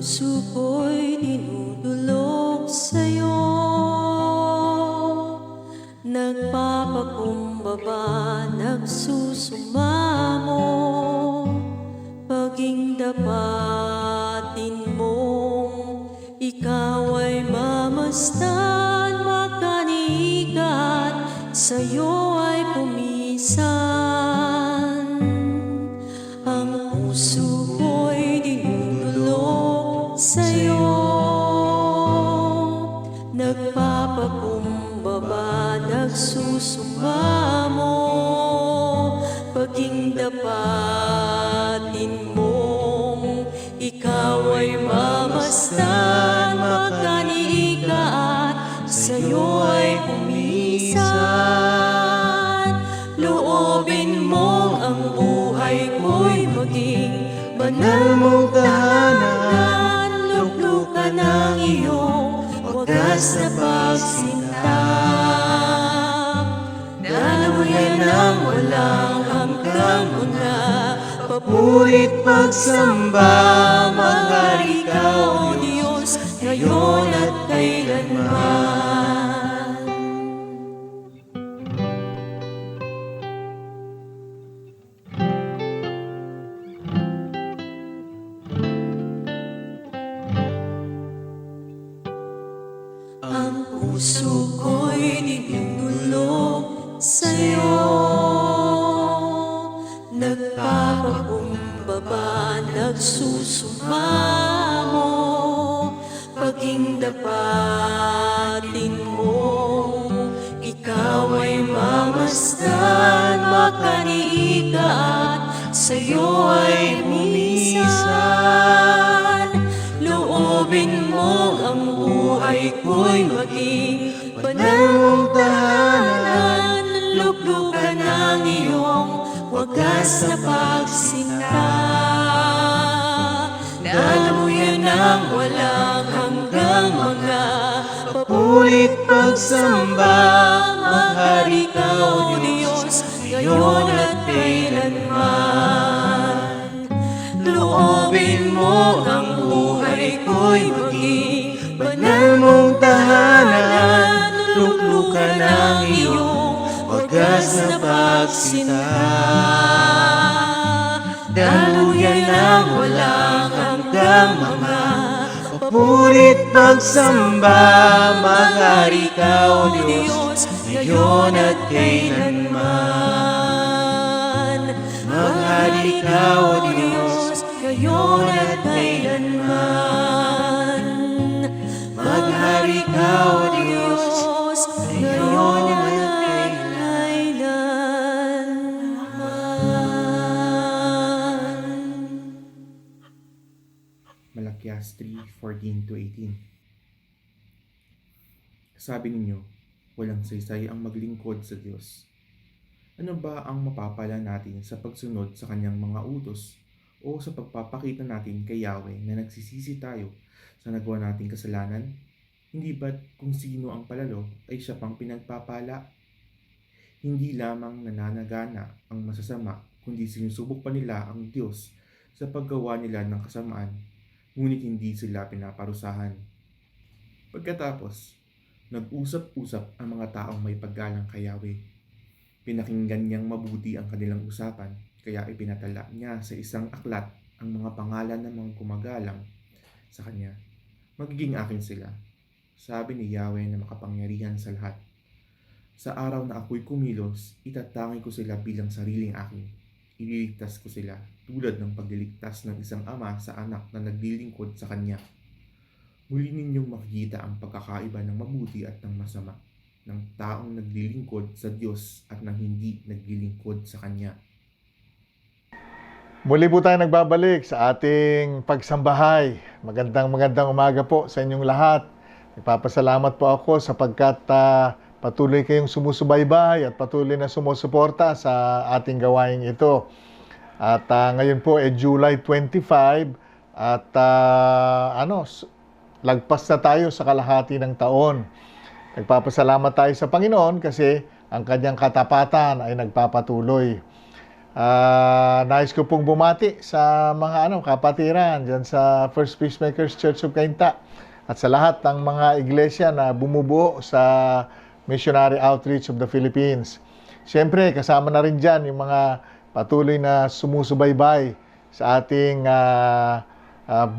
puso ko'y dinudulog sa'yo, nagpapakumbaba, nagsusumamo, paging dapatin mong ikaw ay mamasdan, makanikat, sa'yo ay pumisan. Ang puso ko'y dinudulog sa'yo, nagpapakumbaba, nagsusumamo, paging dapatin mong ikaw ay mamasdan, makanikat, sa'yo ay pumisan. Loobin mong ang buhay ko'y maging banal mong tahanan, luklukan ang iyong wagas na pagsinta. Dalawayan ng walang hanggang mga papurit pagsamba, maghari ka, O Diyos, ngayon at kailanman. Ang puso ko'y dinudulog sa'yo, nagpapakumbaba, nagsusumamo, paging dapatin mong ikaw ay mamasdan, makanikat, sa'yo ay pumisan. Loobin mo ang buhay ko'y maging banal mong tahanan, luklukan ang iyong wagas na pagsinta. Dalawayan ng walang hanggang mga papurit pagsamba, maghari ka, O Diyos, ngayon at kailanman. Loobin mo ang buhay ko'y maging banal mong tahanan. Luklukan ang iyong wagas na pagsinta. Daluyan ng walang hanggang mga papurit pagsamba. Maghari ka, O Diyos, ngayon at kailanman. Maghari ka, O Diyos, ngayon at kailanman. Maghari ka, O Diyos, ngayon at kailanman. Malakias 3:14-18. Sabi ninyo, walang saysay ang maglingkod sa Diyos. Ano ba ang mapapala natin sa pagsunod sa kanyang mga utos o sa pagpapakita natin kay Yahweh na nagsisisi tayo sa nagawa nating kasalanan? Hindi ba't kung sino ang palalo ay siya pang pinagpapala? Hindi lamang nananagana ang masasama, kundi sinusubok pa nila ang Diyos sa paggawa nila ng kasamaan, ngunit hindi sila pinaparusahan. Pagkatapos, nag-usap-usap ang mga taong may paggalang kay Yahweh. Pinakinggan niyang mabuti ang kanilang usapan, kaya ipinatala niya sa isang aklat ang mga pangalan ng mga kumagalang sa kanya. Magiging akin sila, sabi ni Yahweh na makapangyarihan sa lahat. Sa araw na ako'y kumilos, itatangi ko sila bilang sariling akin. Ililigtas ko sila tulad ng pagliligtas ng isang ama sa anak na naglilingkod sa kanya. Muli ninyong makikita ang pagkakaiba ng mabuti at ng masama, ng taong naglilingkod sa Diyos at ng hindi naglilingkod sa Kanya. Muli po tayo nagbabalik sa ating pagsambahay. Magandang umaga po sa inyong lahat. Nagpapasalamat po ako sapagkat patuloy kayong sumusubaybay at patuloy na sumusuporta sa ating gawain ito. At ngayon po July 25 at lagpas na tayo sa kalahati ng taon. Nagpapasalamat tayo sa Panginoon kasi ang kanyang katapatan ay nagpapatuloy. Nais ko pong bumati sa mga kapatiran dyan sa First Peacemakers Church of Cainta at sa lahat ng mga iglesia na bumubuo sa Missionary Outreach of the Philippines. Siyempre, kasama na rin dyan yung mga patuloy na sumusubaybay sa ating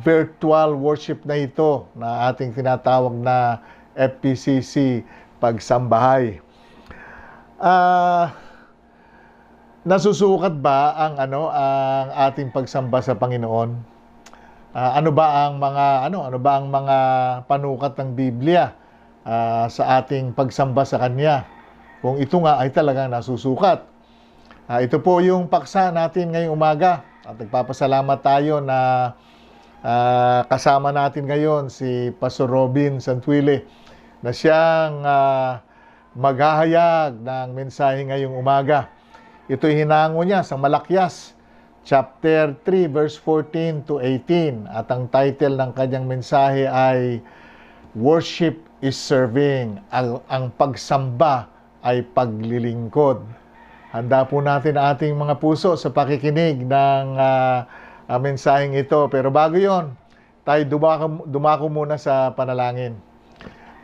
virtual worship na ito na ating tinatawag na FPCC Pagsambahay. Nasusukat ba ang ating pagsamba sa Panginoon? Ano ba ang mga panukat ng Biblia sa ating pagsamba sa Kanya? Kung ito nga ay talagang nasusukat. Ito po yung paksa natin ngayong umaga at nagpapasalamat tayo na kasama natin ngayon si Pastor Robin Santuile na siyang maghahayag ng mensahe ngayong umaga. Ito'y hinango niya sa Malakias chapter 3 verse 14-18 at ang title ng kanyang mensahe ay Worship is Serving. Ang pagsamba ay paglilingkod. Handa po natin ang ating mga puso sa pakikinig ng mensaheng ito. Pero bago yon, tayo dumako muna sa panalangin.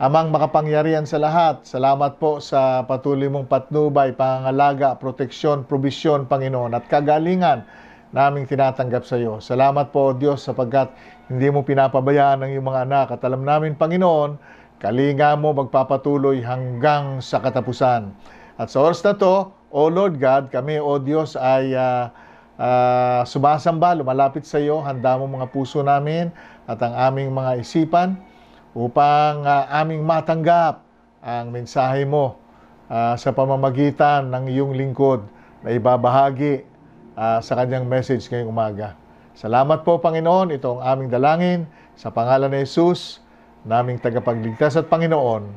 Amang makapangyarihan sa lahat, salamat po sa patuloy mong patnubay, pangangalaga, proteksyon, probisyon, Panginoon, at kagalingan naming tinatanggap sa iyo. Salamat po, Diyos, sapagkat hindi mo pinapabayaan ang iyong mga anak. At alam namin, Panginoon, kalinga mo magpapatuloy hanggang sa katapusan. At sa oras na to, O Lord God, kami, O Diyos, ay sumasamba, lumalapit sa iyo, handa mo mga puso namin at ang aming mga isipan upang aming matanggap ang mensahe mo sa pamamagitan ng iyong lingkod na ibabahagi sa kanyang message ngayong umaga. Salamat po, Panginoon, ito ang aming dalangin sa pangalan ni Jesus, naming tagapagligtas at Panginoon.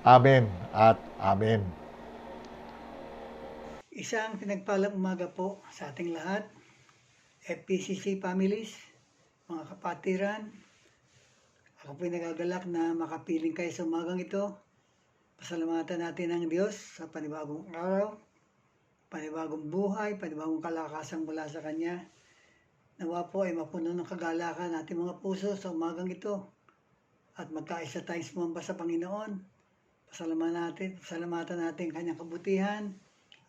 Amen at Amen. Isang pinagpalang umaga po sa ating lahat, FPCC families, mga kapatiran. Ako po'y nagagalak na makapiling kayo sa umagang ito. Pasalamatan natin ang Diyos sa panibagong araw panibagong buhay, panibagong kalakasan mula sa Kanya. Nawa po ay mapuno ng kagalakan ating mga puso sa umagang ito at magkaisa tayong sumamba sa Panginoon. Pasalamatan natin Kanyang kabutihan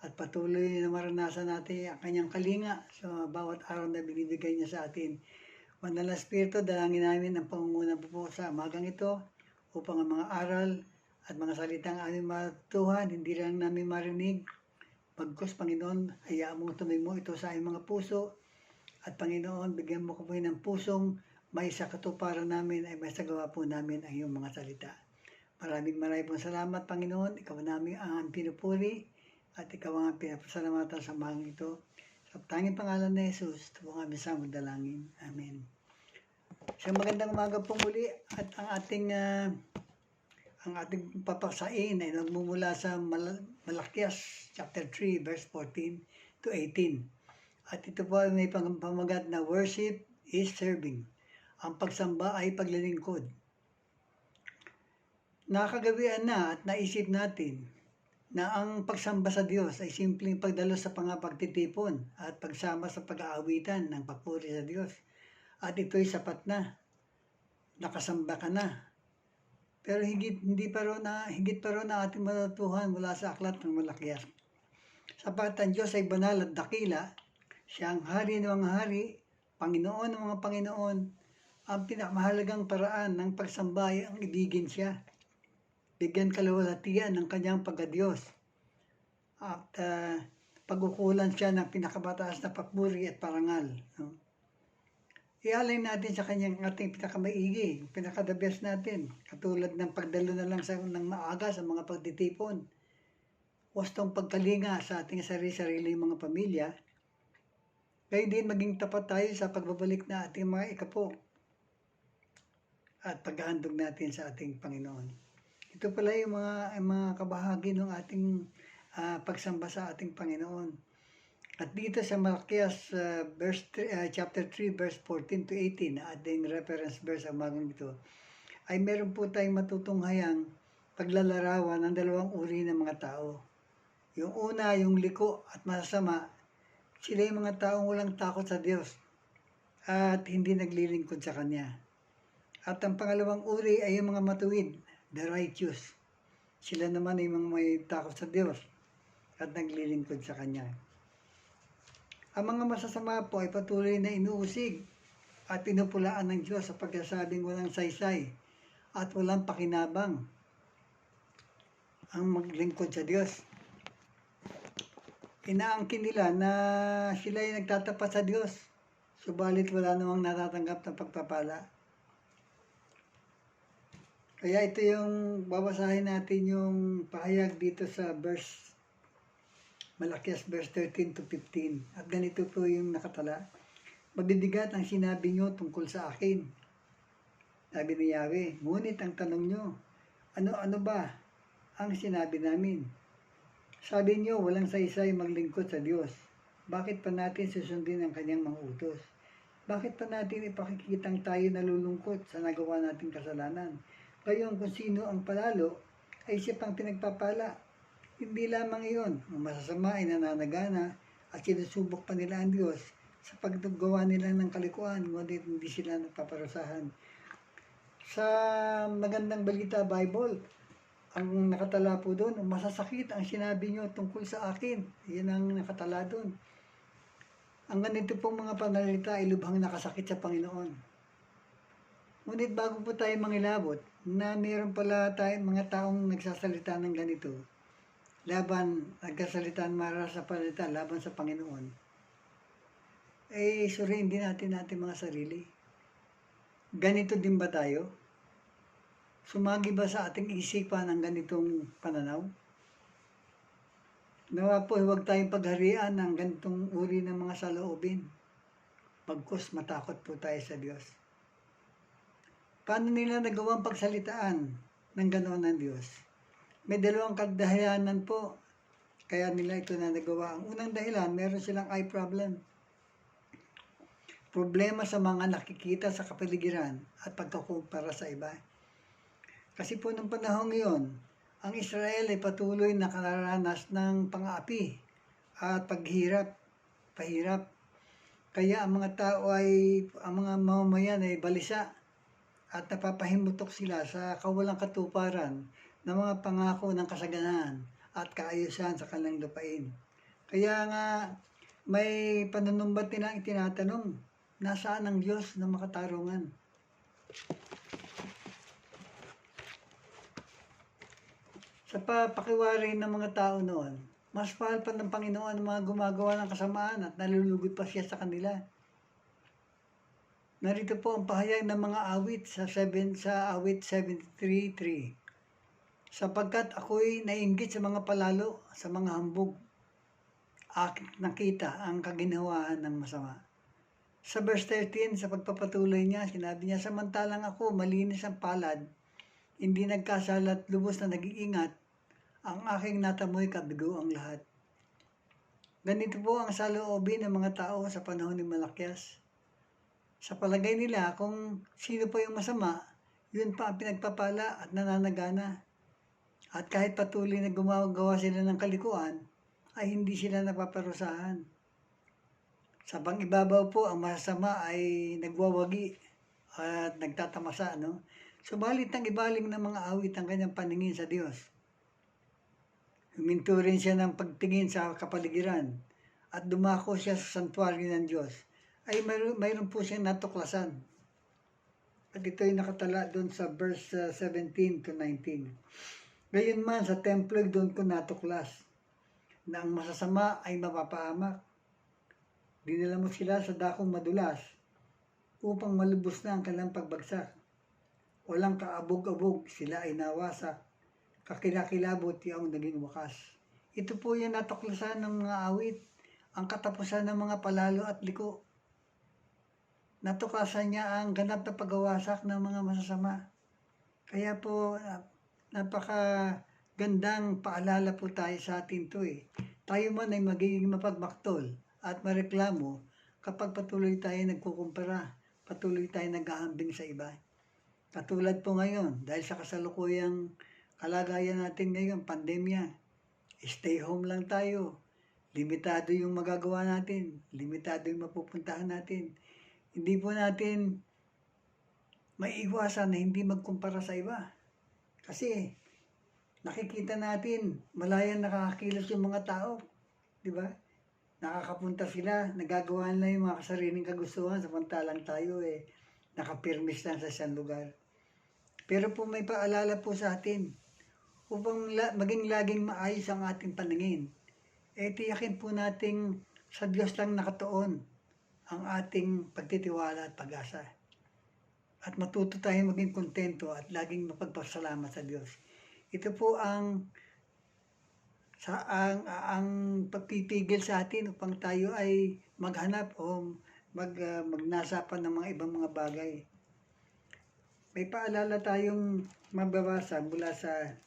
at patuloy na maranasan natin ang Kanyang kalinga sa bawat araw na binibigay niya sa atin. Banal na Espiritu, dalangin namin ang pangunguna po sa umagang ito upang ang mga aral at mga salitang aming matutuhan, hindi lang namin marinig. Bagkus, Panginoon, hayaan mo tuloy mo ito sa aming mga puso. At Panginoon, bigyan mo kami ng pusong may sa katuparan namin ay may sagawa po namin ang iyong mga salita. Maraming pong salamat, Panginoon. Ikaw namin ang pinupuri at ikaw ang pinapasalamatan sa mga ito. Sa tanging pangalan ni Jesus, ito po kami sa magdalangin. Amen. Isang magandang umaga po muli at ang ating papaksain ay nagmumula sa Malakias chapter 3 verse 14 to 18. At ito po ay may pamagat na worship is serving. Ang pagsamba ay paglilingkod. Nakagawian na at naisip natin na ang pagsamba sa Diyos ay simpleng pagdalo sa pagtitipon at pagsama sa pag-aawitan ng papuri sa Diyos. At ito'y sapat na. Nakasamba ka na. Pero higit pa rin na ating matutuhan mula sa aklat ng Malakias. Sapat ang Diyos ay banal at dakila. Siya ang hari ng mga hari, Panginoon ng mga Panginoon. Ang pinakamahalagang paraan ng pagsamba ay ang ibigin siya. Bigyan kalawalhatian ng kanyang pagkadiyos. At pagkukulan siya ng pinakamataas na papuri at parangal. No? Ialay natin sa kanyang ating pinakamaigi, pinaka-the best natin. Katulad ng pagdalo na lang ng maaga sa mga pagtitipon. Wastong pagkalinga sa ating sarili-sarili mga pamilya. Kaya din maging tapat tayo sa pagbabalik na ating mga ikapo at paghahandog natin sa ating Panginoon. Ito pala yung mga kabahagi ng ating pagsamba sa ating Panginoon. At dito sa Malakias chapter 3 verse 14 to 18 na ating reference verse ang magang ito, ay meron po tayong matutunghayang paglalarawan ng dalawang uri ng mga tao. Yung una, yung liko at masasama. Sila yung mga taong walang takot sa Diyos at hindi naglilingkod sa Kanya. At ang pangalawang uri ay yung mga matuwid, the righteous. Sila naman ay mga may takot sa Diyos at naglilingkod sa Kanya. Ang mga masasama po ay patuloy na inuusig at pinupulaan ng Diyos sa pagkasabing walang saysay at walang pakinabang ang maglingkod sa Diyos. Inaangkin nila na sila ay nagtatapat sa Diyos, subalit wala namang natatanggap na pagpapala. Kaya ito yung babasahin natin yung pahayag dito sa Malakias verse 13 to 15. At ganito po yung nakatala. Mabibigat ang sinabi nyo tungkol sa akin. Sabi ni Yahweh, ngunit ang tanong nyo, ano ba ang sinabi namin? Sabi niyo, walang saysay maglingkod sa Diyos. Bakit pa natin susundin ang kanyang mga utos? Bakit pa natin ipakikitang tayo nalulungkot sa nagawa nating kasalanan? Gayon kung sino ang palalo, ay siya pang pinagpapala. Hindi lamang iyon, ang masasama ay nananagana at sinusubok pa nila ang Diyos sa paggawa nila ng kalikuan, ngunit hindi sila nagpaparusahan. Sa Magandang Balita Bible, ang nakatala po doon, masasakit ang sinabi nyo tungkol sa akin. Yan ang nakatala doon. Ang ganito pong mga panalita ay lubhang nakasakit sa Panginoon. Ngunit bago po tayo mangilabot, na mayroon pala tayong mga taong nagsasalita ng ganito, nagsasalita mara sa panalita laban sa Panginoon, eh suriin din natin mga sarili. Ganito din ba tayo? Sumagi ba sa ating isipan ang ganitong pananaw? Nawa po, huwag tayong pagharian ng ganitong uri ng mga saloobin. Bagkus matakot po tayo sa Diyos. Paano nila nagawang pagsalitaan ng ganoon ng Diyos? May dalawang kadahilanan po. Kaya nila ito na nagawa. Ang unang dahilan, meron silang eye problem. Problema sa mga nakikita sa kapaligiran at pagkakumpara sa iba. Kasi po nung panahon ngayon, ang Israel ay patuloy na nakaranas ng pang-aapi at pahirap. Kaya ang mga tao ang mga mamamayan ay balisa at napapahimutok sila sa kawalang katuparan ng mga pangako ng kasaganaan at kaayusan sa kanilang lupain. Kaya nga may panunumbat nilang itinatanong, nasaan ang Diyos ng makatarungan? Sa pakiwari ng mga tao noon, mas mahal pa ng Panginoon ang mga gumagawa ng kasamaan at nalulugod pa siya sa kanila. Narito po ang pahayag ng mga awit sa awit 73:3. Sapagkat ako'y nainggit sa mga palalo, sa mga hambog, aking nakita ang kaginhawaan ng masama. Sa verse 13, sa pagpapatuloy niya, sinabi niya, samantalang ako malinis ang palad, hindi nagkasalat, lubos na nag-iingat, ang aking natamoy kabigo ang lahat. Ganito po ang saloobin ng mga tao sa panahon ni Malakias. Sa palagay nila, kung sino pa yung masama, yun pa ang pinagpapala at nananagana. At kahit patuloy na gumagawa sila ng kalikuan, ay hindi sila napaparusahan. Sa pangibabaw po, ang masama ay nagwawagi at nagtatamasa, no? Subalit ang ibaling ng mga awit ang kanyang paningin sa Diyos. Huminto rin siya ng pagtingin sa kapaligiran at dumako siya sa santuaryo ng Diyos. Ay mayroon po siyang natuklasan. At ito ay nakatala doon sa verse 17 to 19. Gayunman sa templo doon ko natuklas na ang masasama ay mapapahamak. Dinala mo sila sa dakong madulas upang malubos na ang kanilang pagbagsak. Walang kaabog-abog, sila ay nawasak. Kakilakilabot yung naging wakas. Ito po yung natuklasan ng mga awit, ang katapusan ng mga palalo at liko. Natuklasan niya ang ganap na pagwawasak ng mga masasama. Kaya po, napakagandang paalala po tayo sa atin to eh. Tayo man ay magiging mapagmaktol at mareklamo kapag patuloy tayo nagkukumpara, patuloy tayo naghahambing sa iba. Katulad po ngayon, dahil sa kasalukuyang kalagayan natin ngayon, pandemya, stay home lang tayo. Limitado yung magagawa natin, limitado yung mapupuntahan natin. Hindi po natin maiiwasan na hindi magkumpara sa iba. Kasi nakikita natin, malayan nakakakilos yung mga tao. Di ba? Nakakapunta sila, nagagawa nila yung mga kasariling kagustuhan, samantalang tayo nakapirmis lang sa isang lugar. Pero po may paalala po sa atin, upang maging laging maayos ang ating paningin, tiyakin po nating sa Diyos lang nakatuon ang ating pagtitiwala at pag-asa. At matuto tayong maging kontento at laging mapagpasalamat sa Diyos. Ito po ang pagpipigil sa atin upang tayo ay maghanap o magnasapan ng mga ibang mga bagay. May paalala tayong mababasa mula sa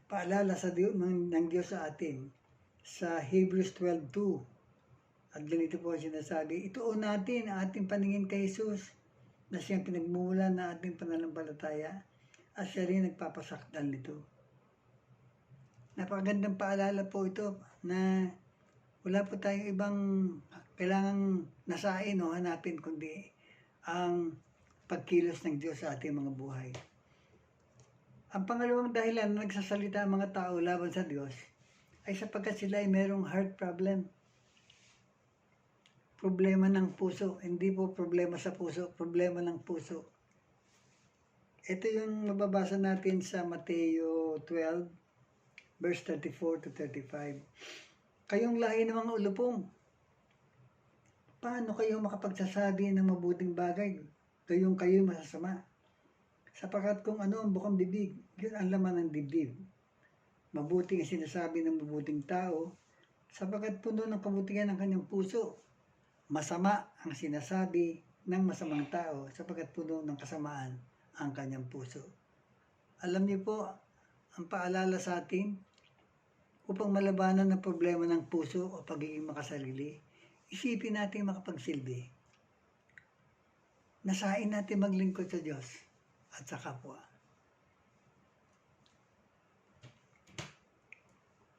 paalala ng Diyos sa atin sa Hebrews 12:2. At ganito po sinasabi, ituon natin ang ating paningin kay Jesus na siyang pinagmumulan ng ating pananampalataya at siya rin nagpapasakdal nito. Napakagandang paalala po ito na wala po tayong ibang kailangang nasain o hanapin kundi ang pagkilos ng Diyos sa ating mga buhay. Ang pangalawang dahilan na nagsasalita ang mga tao laban sa Diyos ay sapagkat sila ay mayroong heart problem. Problema ng puso, hindi po problema sa puso, problema ng puso. Ito yung mababasa natin sa Mateo 12, verse 34 to 35. Kayong lahi ng mga ulupong, paano kayo makapagsasabi ng mabuting bagay? Gayong kayo masasama. Sapagkat kung ano ang bukang bibig, yun ang laman ng dibdib. Mabuting ang sinasabi ng mabuting tao, sapagkat puno ng kabutihan ang kanyang puso. Masama ang sinasabi ng masamang tao, sapagkat puno ng kasamaan ang kanyang puso. Alam niyo po, ang paalala sa atin, upang malabanan ang problema ng puso o pagiging makasarili, isipin natin makapagsilbi. Nasain natin maglingkod sa Diyos at sa kapwa.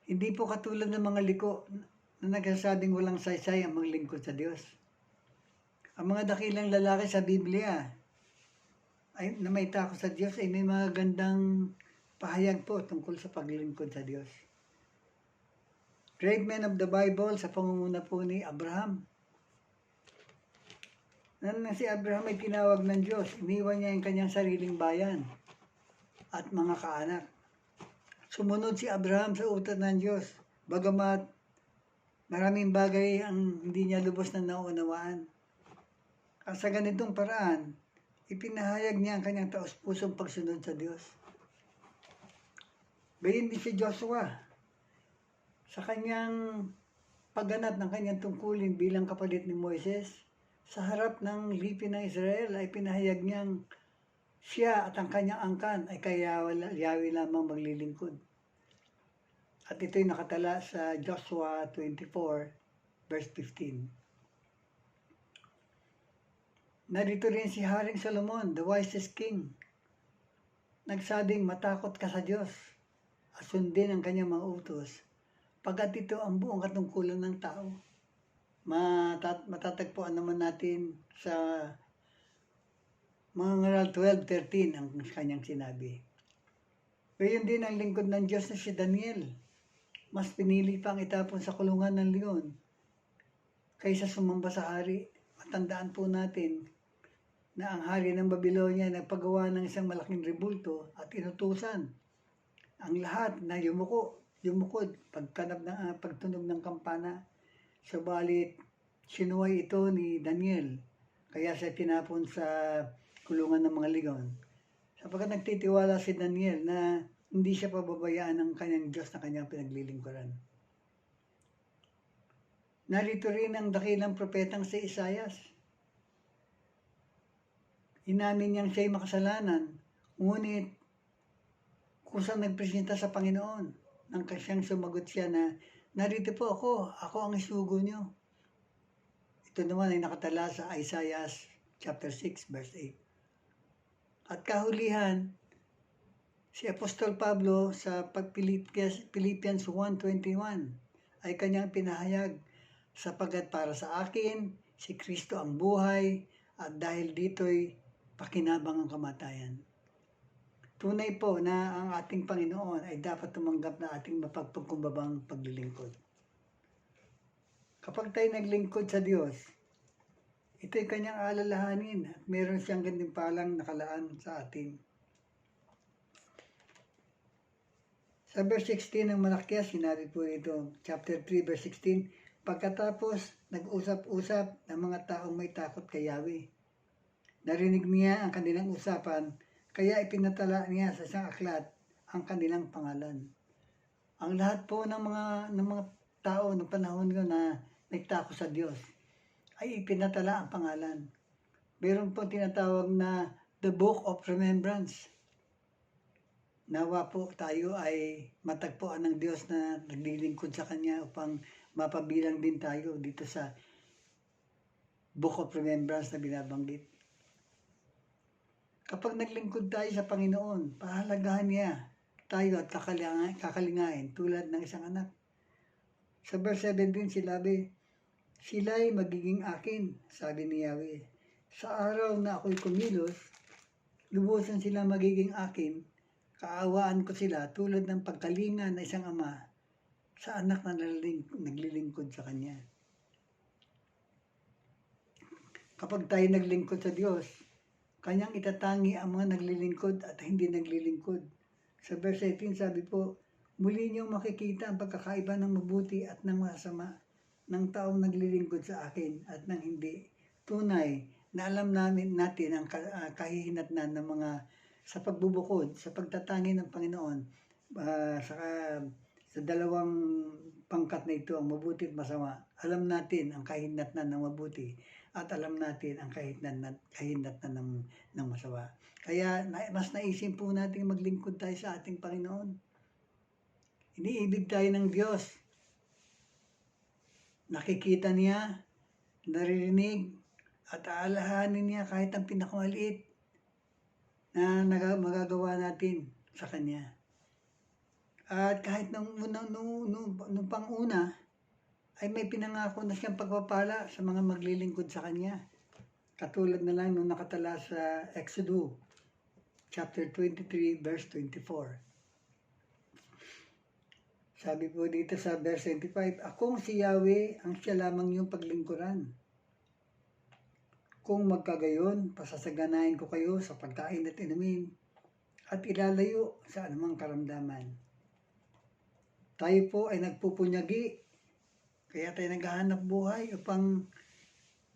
Hindi po katulad ng mga liko na nagsasabing walang saysay ang maglingkod sa Diyos. Ang mga dakilang lalaki sa Biblia ay na may takot sa Diyos ay may mga gandang pahayag po tungkol sa paglingkod sa Diyos. Great men of the Bible sa pangunguna po ni Abraham. Nang si Abraham ay tinawag ng Diyos, iniwan niya yung kanyang sariling bayan at mga kaanak. Sumunod si Abraham sa utos ng Diyos, bagamat maraming bagay ang hindi niya lubos na naunawaan. At sa ganitong paraan, ipinahayag niya ang kanyang taos-pusong pagsunod sa Diyos. Gayon din si Joshua. Sa kanyang pagganap ng kanyang tungkulin bilang kapalit ni Moises, sa harap ng lipi ng Israel ay pinahayag niyang siya at ang kanyang angkan ay kay Yahweh lamang maglilingkod. At ito'y nakatala sa Joshua 24, verse 15. Narito rin si Haring Solomon, the wisest king. Nagsabing matakot ka sa Diyos at sundin ang kanyang mga utos, pagkat ito ang buong katungkulan ng tao. Matatagpuan naman natin sa mga Ngaral 12:13 ang kanyang sinabi. Gayon din ang lingkod ng Diyos na si Daniel. Mas pinili pang itapon sa kulungan ng leon kaysa sumamba sa hari. Matandaan po natin na ang hari ng Babylonia nagpagawa ng isang malaking rebulto at inutusan ang lahat na yumukod pagtunog ng kampana. Subalit sinuway ito ni Daniel, kaya siya tinapon sa kulungan ng mga leon. Sapagkat nagtitiwala si Daniel na hindi siya pababayaan ng kanyang Diyos na kanyang pinaglilingkuran. Narito rin ang dakilang propetang si Isaias. Inamin niyang siya'y makasalanan, ngunit kusang nagpresenta sa Panginoon, nang siyang sumagot siya na, narito po ako ang isugo niyo. Ito naman ay nakatala sa Isaiah chapter 6, verse 8. At kahulihan, si Apostol Pablo sa Philippians 1:21 ay kanyang pinahayag, sapagkat para sa akin, si Kristo ang buhay, at dahil dito'y pakinabang ang kamatayan. Tunay po na ang ating Panginoon ay dapat tumanggap na ating mapagpagkumbabang paglilingkod. Kapag tayo naglingkod sa Diyos, ito'y kanyang alalahanin at meron siyang gantimpalang nakalaan sa atin. Sa verse 16 ng Malakias, sinabi po ito, chapter 3, verse 16, pagkatapos nag-usap-usap ng mga taong may takot kay Yahweh. Narinig niya ang kanilang usapan, kaya ipinatala niya sa isang aklat ang kanilang pangalan. Ang lahat po ng mga tao ng panahon ko na nagtakot sa Diyos ay ipinatala ang pangalan. Meron po tinatawag na the Book of Remembrance. Nawa po tayo ay matagpuan ng Diyos na naglilingkod sa Kanya upang mapabilang din tayo dito sa Book of Remembrance na binabanggit. Kapag naglingkod tayo sa Panginoon, pahalagahan niya tayo at kakalingain tulad ng isang anak. Sa verse 17 sila'y magiging akin, sabi ni Yahweh. Sa araw na ako'y kumilos, lubusan sila magiging akin, kaawaan ko sila tulad ng pagkalinga na isang ama sa anak na naglilingkod sa kanya. Kapag tayo naglingkod sa Diyos, kanyang itatangi ang mga naglilingkod at hindi naglilingkod. Sa verse 18 sabi po, muli niyong makikita ang pagkakaiba ng mabuti at ng masama ng taong naglilingkod sa akin at ng hindi. Tunay na alam natin ang kahihinatnan ng mga sa pagbubukod, sa pagtatangi ng Panginoon, sa dalawang pangkat na ito, ang mabuti at masama. Alam natin ang kahihinatnan ng mabuti at alam natin ang kahihinatnan ng masama. Kaya mas naisip po natin maglingkod tayo sa ating Panginoon. Iniibig tayo ng Diyos. Nakikita niya, naririnig, at aalahanin niya kahit ang pinakamaliit na magagawa natin sa Kanya. At kahit nung pang-una, ay may pinangako na siyang pagpapala sa mga maglilingkod sa Kanya. Katulad na lang nung nakatala sa Exodus, chapter 23, verse 24. Sabi po dito sa verse 25, Akong si Yahweh ang siya lamang yung paglingkuran. Kung magkagayon, pasasaganahin ko kayo sa pagkain at inumin at ilalayo sa anumang karamdaman. Tayo po ay nagpupunyagi, kaya tayo naghahanap buhay upang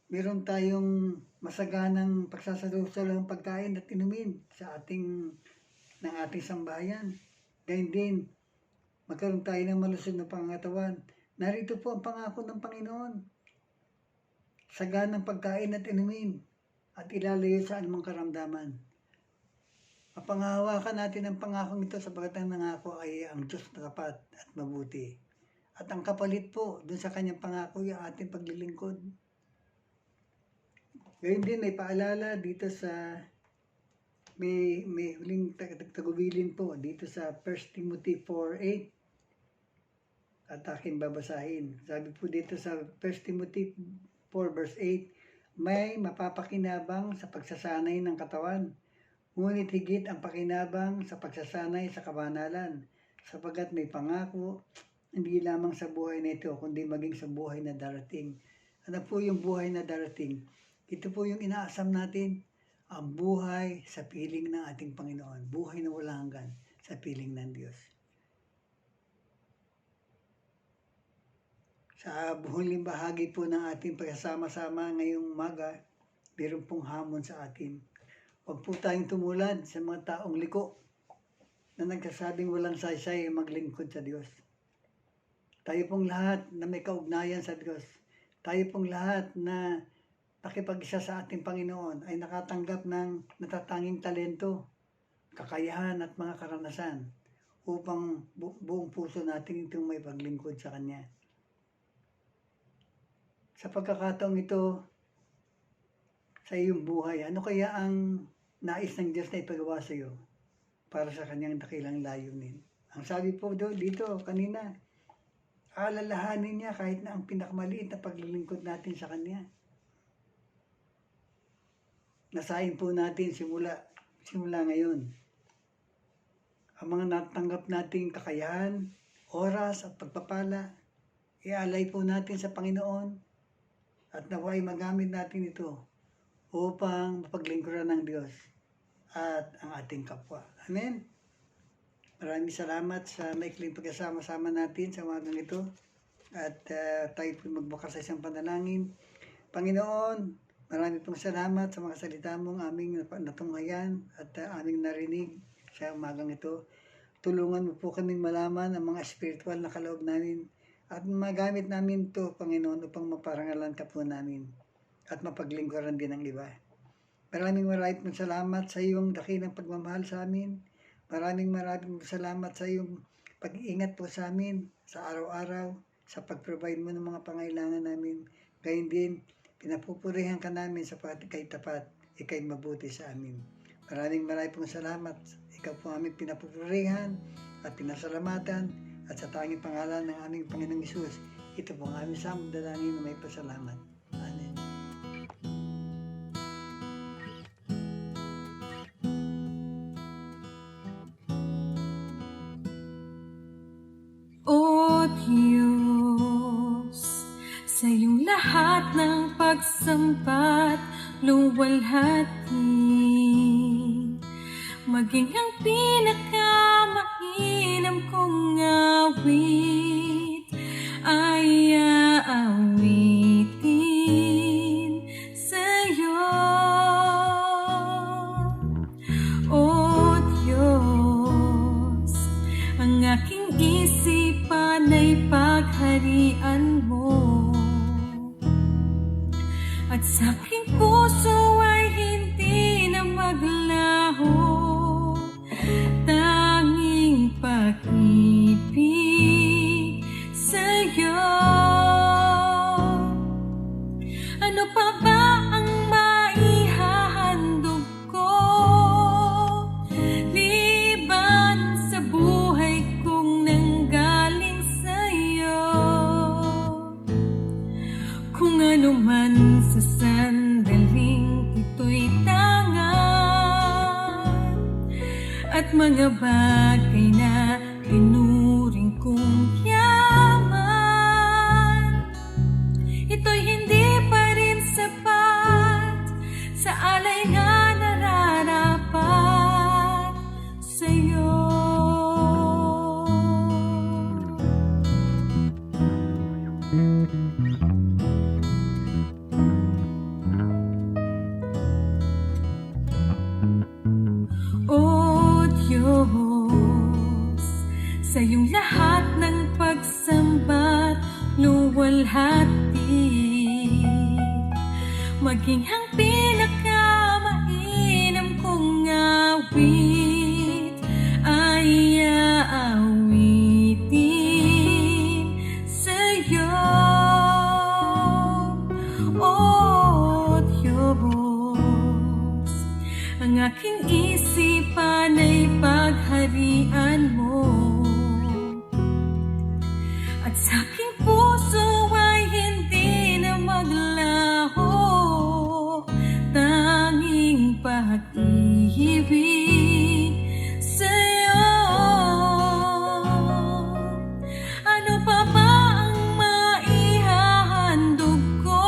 meron tayong masaganang pagsasalusalo ng pagkain at inumin sa ating sambahayan. Gayun din, magkaroon tayo ng malusog na pangangatawan. Narito po ang pangako ng Panginoon. Saganang pagkain at inumin at ilalayo sa anumang karamdaman. Mapanghahawakan natin ang pangakong ito sapagkat ang nangako ay ang Diyos na tapat at mabuti. At ang kapalit po dun sa kanyang pangako ay ating paglilingkod. Gayun din may paalala dito sa may huling tagubilin po dito sa 1 Timothy 4:8. At aking babasahin. Sabi po dito sa 1 Timothy 4 verse 8, may mapapakinabang sa pagsasanay ng katawan, ngunit higit ang pakinabang sa pagsasanay sa kabanalan, sapagkat may pangako, hindi lamang sa buhay na ito, kundi maging sa buhay na darating. Ano po yung buhay na darating? Ito po yung inaasam natin, ang buhay sa piling ng ating Panginoon. Buhay na walang hanggan sa piling ng Diyos. Sa huling bahagi po ng ating pagsasama-sama ngayong umaga, meron pong hamon sa atin. Huwag po tayong tumulad sa mga taong liko na nagsasabing walang saysay maglingkod sa Diyos. Tayo pong lahat na may kaugnayan sa Diyos, tayo pong lahat na nakipag-isa sa ating Panginoon ay nakatanggap ng natatanging talento, kakayahan at mga karanasan upang buong puso natin itong may paglingkod sa Kanya. Sa pagkakataong ito, sa iyong buhay, ano kaya ang nais ng Diyos na ipagawa sa iyo para sa Kanyang dakilang layunin? Ang sabi po dito kanina, alalahanin niya kahit na ang pinakamaliit na paglilingkod natin sa Kanya. Nasahin po natin simula ngayon. Ang mga natanggap nating kakayahan, oras at pagpapala, ialay po natin sa Panginoon at naway magamit natin ito upang mapaglingkuran ng Diyos at ang ating kapwa. Amen? Maraming salamat sa maikling pagkasama-sama natin sa umagang ito at tayo po magbukas sa isang panalangin. Panginoon, marami pong salamat sa mga salita mong aming natunghayan at aming narinig sa umagang ito. Tulungan mo po kaming malaman ang mga spiritual na kaloob namin at magamit namin ito, Panginoon, upang maparangalan ka po namin at mapaglingkuran din ng iba. Maraming pong salamat sa iyong dakilang pagmamahal sa amin. Maraming salamat sa iyong pag-iingat po sa amin sa araw-araw, sa pag-provide mo ng mga pangailangan namin. Gayun din, pinapupurihan ka namin sa ikay tapat, ikay mabuti sa amin. Maraming pong salamat. Ikaw po aming pinapupurihan at pinasalamatan. At sa tanging pangalan ng aming Panginoong Hesus, ito po ang aming samang dalangin na may pasalamat. Amen. O Diyos, sa iyong lahat ng pagsampat, luwalhati, maging ang pinakamainam kong awit ay aawitin sa'yo. O Diyos, ang aking isipan ay pagharian mo, at sa aking puso ay hindi na maglaho tanging pag-ibig sa'yo. Ano pa ba ang maihahandog ko liban sa buhay kong sa sandaling ito'y tangan, at mga bagay na tinuring kong yaman, ito'y hindi pa rin sapat sa alay na nararapat sa'yo. O Diyos, sa iyong lahat ng pagsamba't luwalhati, maging ang pinakamainam kong awit ay aawitin sa'yo. O Diyos, ang aking isipan ay pagharian mo, at sa aking puso ay hindi na maglaho, tanging pag-ibig sa'yo. Ano pa ba ang maihahandog ko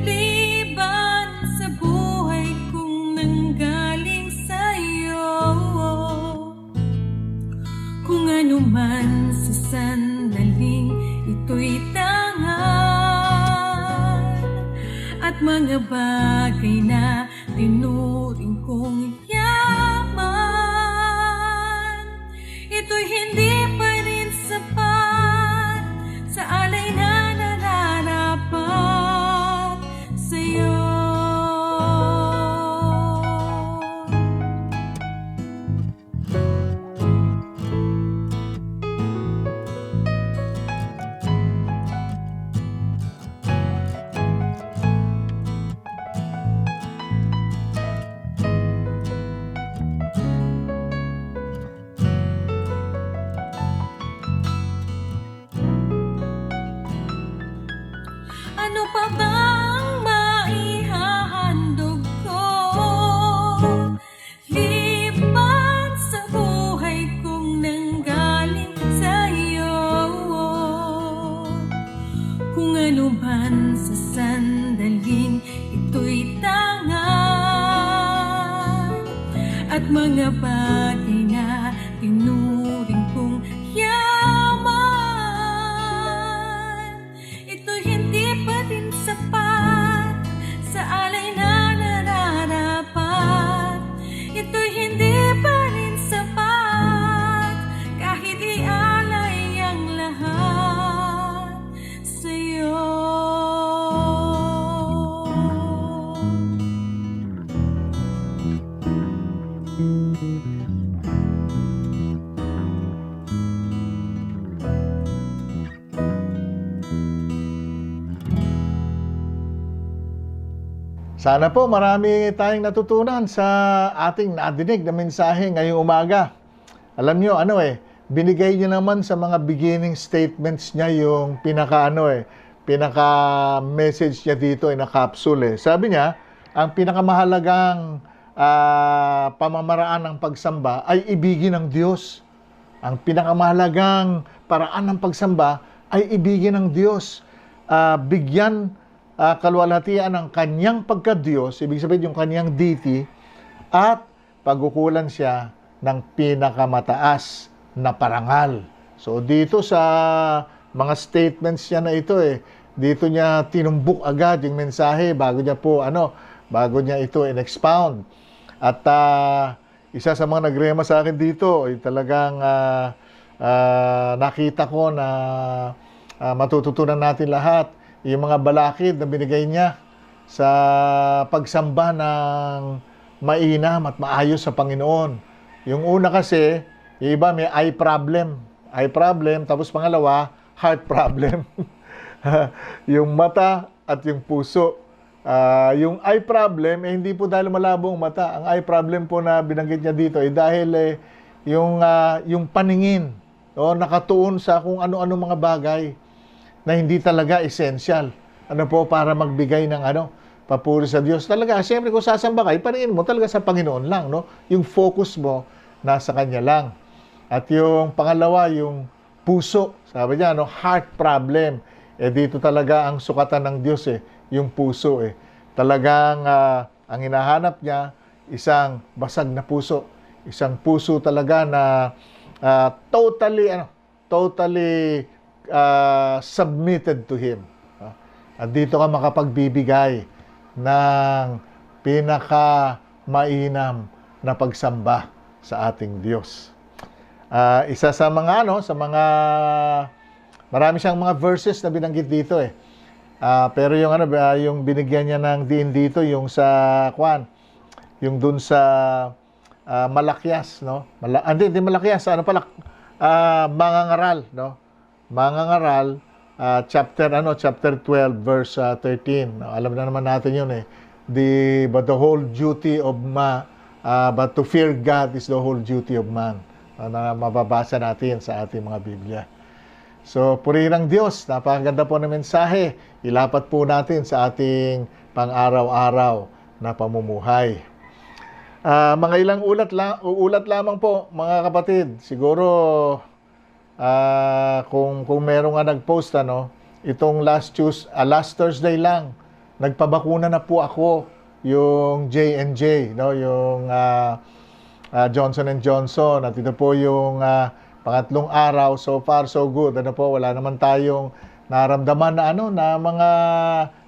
liban sa buhay kong nanggaling sa'yo? Kung ano man sa sandaling ito'y tangan, at mga bagay na tinuring kong yaman, ito'y hindi pa rin sapat sa alay na nararapat sa'yo. Ano pa ba ang maihahandog ko liban sa buhay kong nanggaling sa'yo? Kung ano man sa sandaling ito'y tangan, at mga bagay na tinuring kong yaman, ito'y hindi pa din sapat sa alay na nararapat. Ito'y hindi pa rin sapat kahit ialay ang lahat sa'yo. Sana po marami tayong natutunan sa ating nadinig na mensahe ngayong umaga. Alam nyo, binigay niya naman sa mga beginning statements niya yung pinaka-message niya dito na capsule. Sabi niya, ang pinakamahalagang pamamaraan ng pagsamba ay ibigin ng Diyos. Ang pinakamahalagang paraan ng pagsamba ay ibigin ng Diyos. Bigyan kaluwalhatian ng kanyang pagka-Diyos, ibig sabihin yung kanyang deity, at pagkukulan siya ng pinakamataas na parangal. So dito sa mga statements niya na ito, dito niya tinumbok agad yung mensahe bago niya ito in-expound. At isa sa mga nagrema sa akin dito ay talagang nakita ko na matututunan natin lahat yung mga balakid na binigay niya sa pagsamba ng mainam at maayos sa Panginoon. Yung una kasi, yung iba may eye problem, tapos pangalawa, heart problem. Yung mata at yung puso. Yung eye problem, hindi po dahil malabo ang mata. Ang eye problem po na binanggit niya dito ay dahil yung paningin, nakatuon sa kung ano-ano mga bagay na hindi talaga essential. ano po, para magbigay ng papuri sa Diyos. Talaga, siyempre kung sasamba ka, iparingin mo talaga sa Panginoon lang, no? Yung focus mo nasa Kanya lang. At yung pangalawa, yung puso. Sabi niya, heart problem. Dito talaga ang sukatan ng Diyos, yung puso, Talagang ang hinahanap niya, isang basag na puso. Isang puso talaga na totally submitted to Him. At dito ka makapagbibigay ng pinaka-mainam na pagsamba sa ating Diyos. Isa sa mga marami siyang mga verses na binanggit dito pero yung binigyan niya ng diin dito yung sa yung dun sa Malakyas, no? Hindi Malakyas, Mangangaral, no? Mangangaral, chapter 12 verse 13. Alam na naman natin yun but the whole duty of but to fear God is the whole duty of man. Na mababasa natin sa ating mga Biblia. So, purihin ang Diyos. Napakaganda po ng mensahe. Ilapat po natin sa ating pang-araw-araw na pamumuhay. Mga ilang uulat lamang po, mga kapatid. Siguro, kung meron nga nag-post, itong last Thursday lang, nagpabakuna na po ako yung J&J, yung Johnson & Johnson. At ito po yung pangatlong araw. So far, so good. Wala naman tayong naramdaman na mga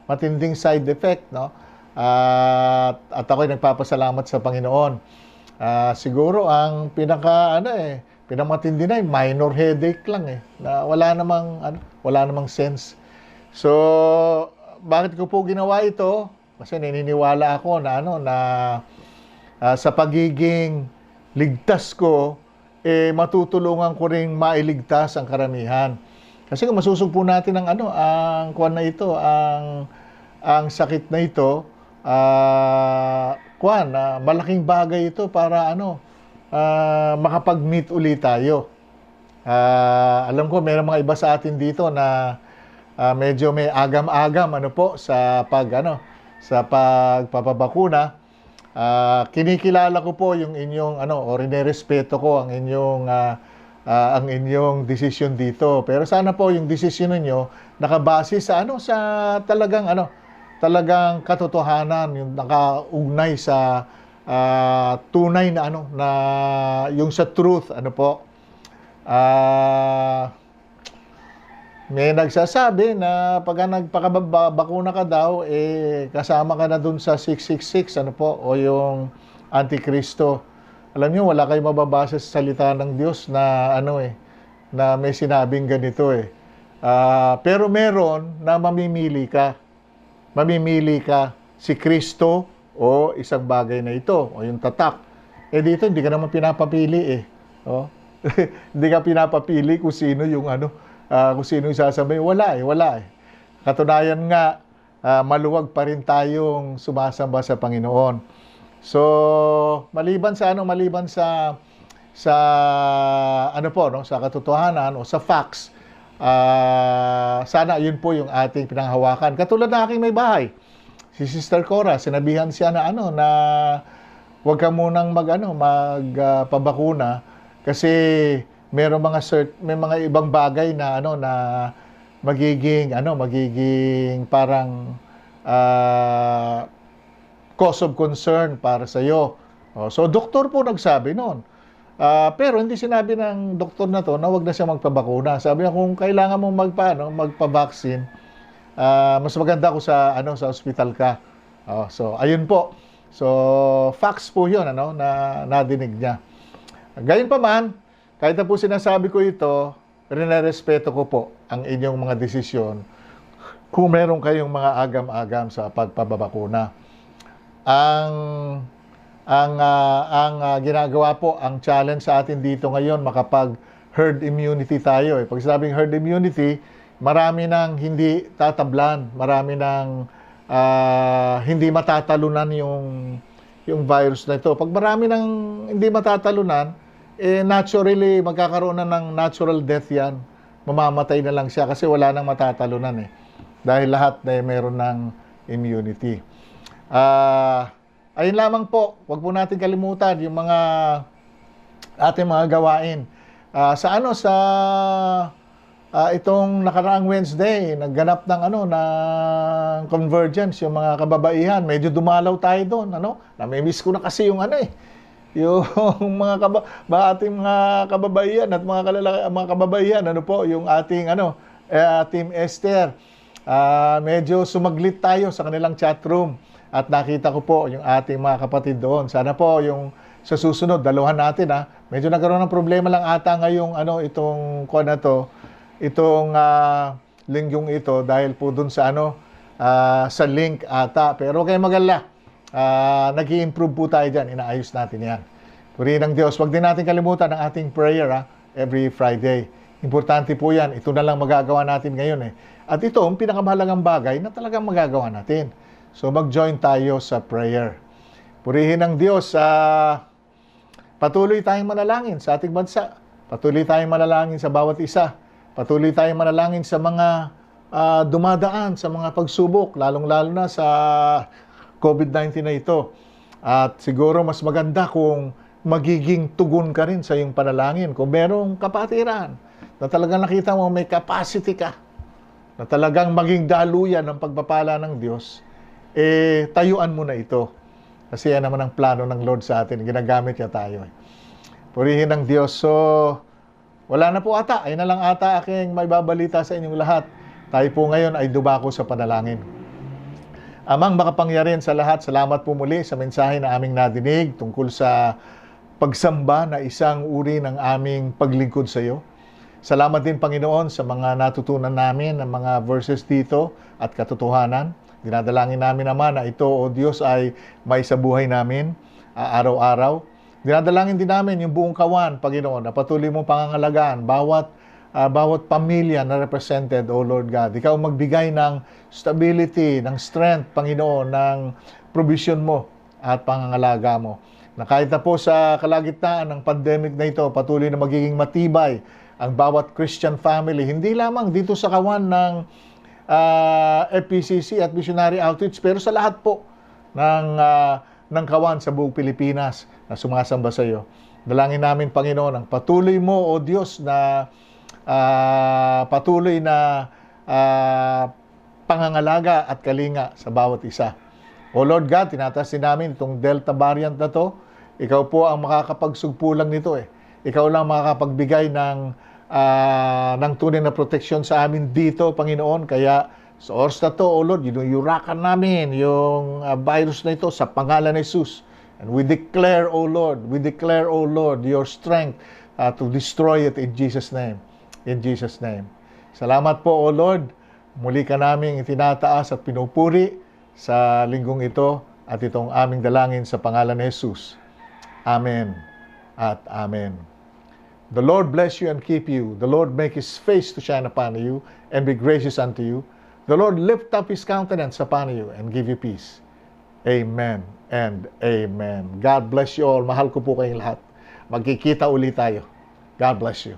matinding side effect, no? At ako'y nagpapasalamat sa Panginoon. Siguro ang pinakamatindi na minor headache lang na wala namang sense. So, bakit ko po ginawa ito? Kasi naniniwala ako na sa pagiging ligtas ko, matutulungan ko ring mailigtas ang karamihan. Kasi kung masusugpo natin ang sakit na ito, malaking bagay ito para makapag-meet ulit tayo. Alam ko mayroong mga iba sa atin dito na medyo may agam-agam sa pagpapabakuna. Kinikilala ko po yung inyong rinerespeto ko ang inyong desisyon dito. Pero sana po yung desisyon niyo nakabase sa talagang katotohanan, yung nakaugnay sa tunay na yung sa truth, may nagsasabi na pag nagpakabakuna ka daw, kasama ka na dun sa 666, o yung Antikristo. Alam niyo, wala kayong mababasa sa salita ng Diyos na na may sinabing ganito pero meron na mamimili ka. Mamimili ka si Kristo o isang bagay na ito, o yung tatak. Dito, hindi ka naman pinapapili Hindi ka pinapapili kung sino yung kung sino yung sasabihin. Wala. Katunayan nga, maluwag pa rin tayong sumasamba sa Panginoon. So, maliban sa sa katotohanan o sa facts, sana yun po yung ating pinanghawakan. Katulad na aking may bahay, si Sister Cora, sinabihan siya na huwag ka munang magpabakuna kasi may mga ibang bagay na na magiging parang cause of concern para sa iyo. So doktor po nagsabi noon. Pero hindi sinabi ng doktor na to na wag na siya magpabakuna. Sabi niya kung kailangan mong magpa-vaccine, mas maganda ko sa sa ospital ka. So ayun po. So facts po 'yon na nadinig niya. Gayunpaman, kahit na po sinasabi ko ito, rinerespeto ko po ang inyong mga desisyon kung meron kayong mga agam-agam sa pagpabakuna. Ang ginagawa po, ang challenge sa atin dito ngayon, makapag herd immunity tayo. Pag sabing herd immunity, marami nang hindi tatablan, marami nang hindi matatalunan yung virus na ito. Pag marami nang hindi matatalunan, naturally, magkakaroon na ng natural death yan. Mamamatay na lang siya kasi wala nang matatalunan dahil lahat na meron ng immunity. Ayun lamang po, wag po natin kalimutan yung mga ating mga gawain. Sa itong nakaraang Wednesday, nagganap ng ng convergence yung mga kababaihan. Medyo dumalaw tayo doon, Nami-miss ko na kasi yung yung ating mga kababaihan at mga kababaihan, yung ating Team Esther. Medyo sumaglit tayo sa kanilang chat room at nakita ko po yung ating mga kapatid doon. Sana po yung sa susunod, daluhan natin Medyo nagkaroon ng problema lang ata ngayong itong lingyong ito dahil po dun sa sa link ata. Pero kayo magala, nag-i-improve po tayo dyan, inaayos natin yan. Purihin ng Diyos, wag din natin kalimutan ang ating prayer every Friday. Importante po yan, ito na lang magagawa natin ngayon At ito ang pinakamahalagang bagay na talagang magagawa natin. So mag-join tayo sa prayer. Purihin ng Diyos, patuloy tayong manalangin sa ating bansa. Patuloy tayong manalangin sa bawat isa. Patuloy tayong manalangin sa mga dumadaan, sa mga pagsubok, lalong-lalo na sa COVID-19 na ito. At siguro mas maganda kung magiging tugon ka rin sa iyong panalangin. Kung merong kapatiran, na talagang nakita mo may capacity ka, na talagang maging daluyan ng pagpapala ng Diyos, tayuan mo na ito. Kasi yan naman ang plano ng Lord sa atin. Ginagamit niya tayo. Purihin ng Diyos. So, wala na po ata. Ayun na lang ata aking may babalita sa inyong lahat. Tayo po ngayon ay dumako sa panalangin. Amang makapangyarihan sa lahat, salamat po muli sa mensahe na aming nadinig tungkol sa pagsamba na isang uri ng aming paglingkod sa iyo. Salamat din, Panginoon, sa mga natutunan namin ng mga verses dito at katotohanan. Dinadalangin namin naman na ito, O Diyos, ay may sa buhay namin araw-araw. Dinadalangin din namin yung buong kawan, Panginoon, na patuloy mong pangangalagaan bawat pamilya na represented, O Lord God. Ikaw magbigay ng stability, ng strength, Panginoon, ng provision mo at pangangalaga mo. Na kahit na po sa kalagitnaan ng pandemic na ito, patuloy na magiging matibay ang bawat Christian family, hindi lamang dito sa kawan ng FPCC at Missionary Outreach, pero sa lahat po ng kawan sa buong Pilipinas na sumasamba sa iyo. Dalangin namin, Panginoon, ang patuloy mo, O Diyos, na patuloy na pangangalaga at kalinga sa bawat isa. O Lord God, tinataas din namin itong Delta variant na to. Ikaw po ang makakapagsugpulang nito Ikaw lang makakapagbigay ng tunay na proteksyon sa amin dito, Panginoon. Kaya sa oras na to, O Lord, yurakan namin yung virus na ito sa pangalan ni Jesus. And we declare, O Lord, your strength to destroy it in Jesus' name. In Jesus' name. Salamat po, O Lord. Muli ka naming itinataas at pinupuri sa linggong ito at itong aming dalangin sa pangalan ni Jesus. Amen at amen. The Lord bless you and keep you. The Lord make His face to shine upon you and be gracious unto you. The Lord lift up His countenance upon you and give you peace. Amen and amen. God bless you all. Mahal ko po kayong lahat. Magkikita ulit tayo. God bless you.